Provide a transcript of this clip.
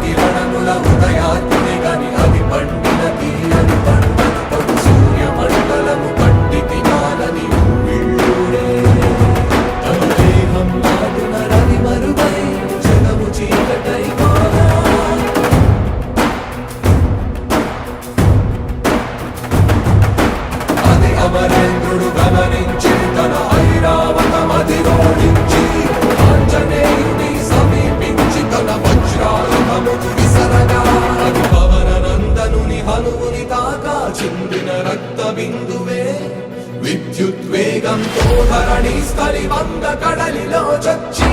కిరణముల ఉదయాత్తుని గని అది పండిన తీయని పంటను పడు సూర్య మండలము పట్టి తినాలని ఉవ్విళ్ళూరే. తన దేహం నాటున రవి మరుగై జగము చీకటై మారా. అది అమరేంద్రుడు గమనించి తన ఐరావతమధిరోడించి ఆంజనేయుని సమీపించి తన వజ్రాయుధము విసరగా అది పవన నందనుని హనువుని తాకా చిందిన రక్త బిందువే విద్యుద్వేగంతో ధరణి స్థలి వంగ కడలిలో చచ్చి